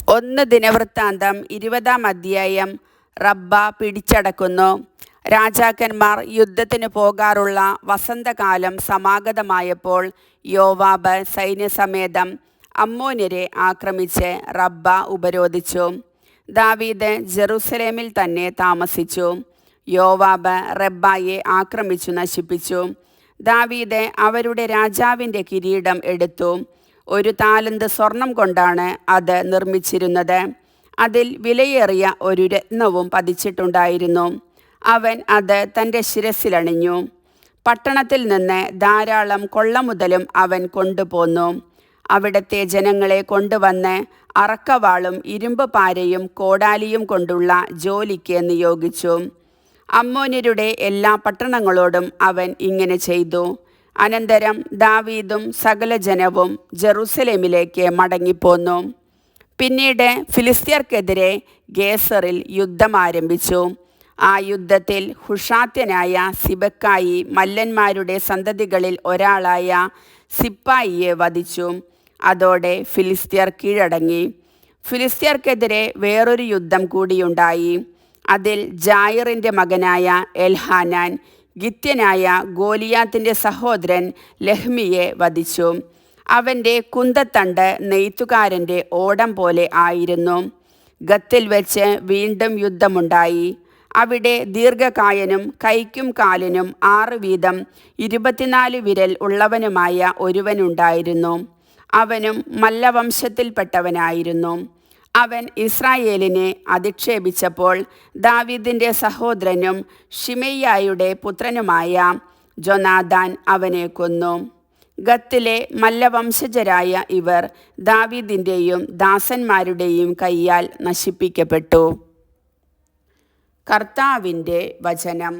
1 ദിനവൃത്താന്തം 20-ാം അധ്യായം. റബ്ബ പിടിച്ചടക്കുന്നു. രാജാക്കന്മാർ യുദ്ധത്തിന് പോകാറുള്ള വസന്തകാലം സമാഗതമായപ്പോൾ യോവാബ് സൈന്യസമേതം അമ്മോന്യരെ ആക്രമിച്ച് റബ്ബ ഉപരോധിച്ചു. ദാവീദ് ജെറുസലേമിൽ തന്നെ താമസിച്ചു. യോവാബ് റബ്ബയെ ആക്രമിച്ചു നശിപ്പിച്ചു. ദാവീദ് അവരുടെ രാജാവിൻ്റെ കിരീടം എടുത്തു. 1 താലന്ത് സ്വർണം കൊണ്ടാണ് അത് നിർമ്മിച്ചിരുന്നത്. അതിൽ വിലയേറിയ ഒരു രത്നവും പതിച്ചിട്ടുണ്ടായിരുന്നു. അവൻ അത് തൻ്റെ ശിരസിലണിഞ്ഞു. പട്ടണത്തിൽ നിന്ന് ധാരാളം കൊള്ളമുതലും അവൻ കൊണ്ടുപോന്നു. അവിടുത്തെ ജനങ്ങളെ കൊണ്ടുവന്ന് അറക്കവാളും ഇരുമ്പ് പാരയും കോടാലിയും കൊണ്ടുള്ള ജോലിക്ക് നിയോഗിച്ചു. അമ്മോന്യരുടെ എല്ലാ പട്ടണങ്ങളോടും അവൻ ഇങ്ങനെ ചെയ്തു. അനന്തരം ദാവീദും സകല ജനവും ജെറുസലേമിലേക്ക് മടങ്ങിപ്പോന്നു. പിന്നീട് ഫിലിസ്ത്യർക്കെതിരെ ഗേസറിൽ യുദ്ധം ആരംഭിച്ചു. ആ യുദ്ധത്തിൽ ഹുഷാത്യനായ സിബക്കായി മല്ലന്മാരുടെ സന്തതികളിൽ ഒരാളായ സിപ്പായിയെ വധിച്ചു. അതോടെ ഫിലിസ്ത്യർ കീഴടങ്ങി. ഫിലിസ്ത്യർക്കെതിരെ വേറൊരു യുദ്ധം കൂടിയുണ്ടായി. അതിൽ ജായിറിൻ്റെ മകനായ എൽഹാനാൻ ഗിത്യനായ ഗോലിയാത്തിൻ്റെ സഹോദരൻ ലഹ്മിയെ വധിച്ചു. അവൻ്റെ കുന്തത്തണ്ട് നെയ്ത്തുകാരൻ്റെ ഓടം പോലെ ആയിരുന്നു. ഗത്തിൽ വെച്ച് വീണ്ടും യുദ്ധമുണ്ടായി. അവിടെ ദീർഘകായനും കൈക്കും കാലിനും 6 വീതം 24 വിരൽ ഉള്ളവനുമായ ഒരുവനുണ്ടായിരുന്നു. അവനും മല്ലവംശത്തിൽപ്പെട്ടവനായിരുന്നു. അവൻ ഇസ്രായേലിനെ അധിക്ഷേപിച്ചപ്പോൾ ദാവീദിൻ്റെ സഹോദരനും ഷിമെയ്യായുടെ പുത്രനുമായ ജോനാഥാൻ അവനെ കൊന്നു. ഗത്തിലെ മല്ലവംശജരായ ഇവർ ദാവീദിൻ്റെയും ദാസന്മാരുടെയും കയ്യാൽ നശിപ്പിക്കപ്പെട്ടു. കർത്താവിൻ്റെ വചനം.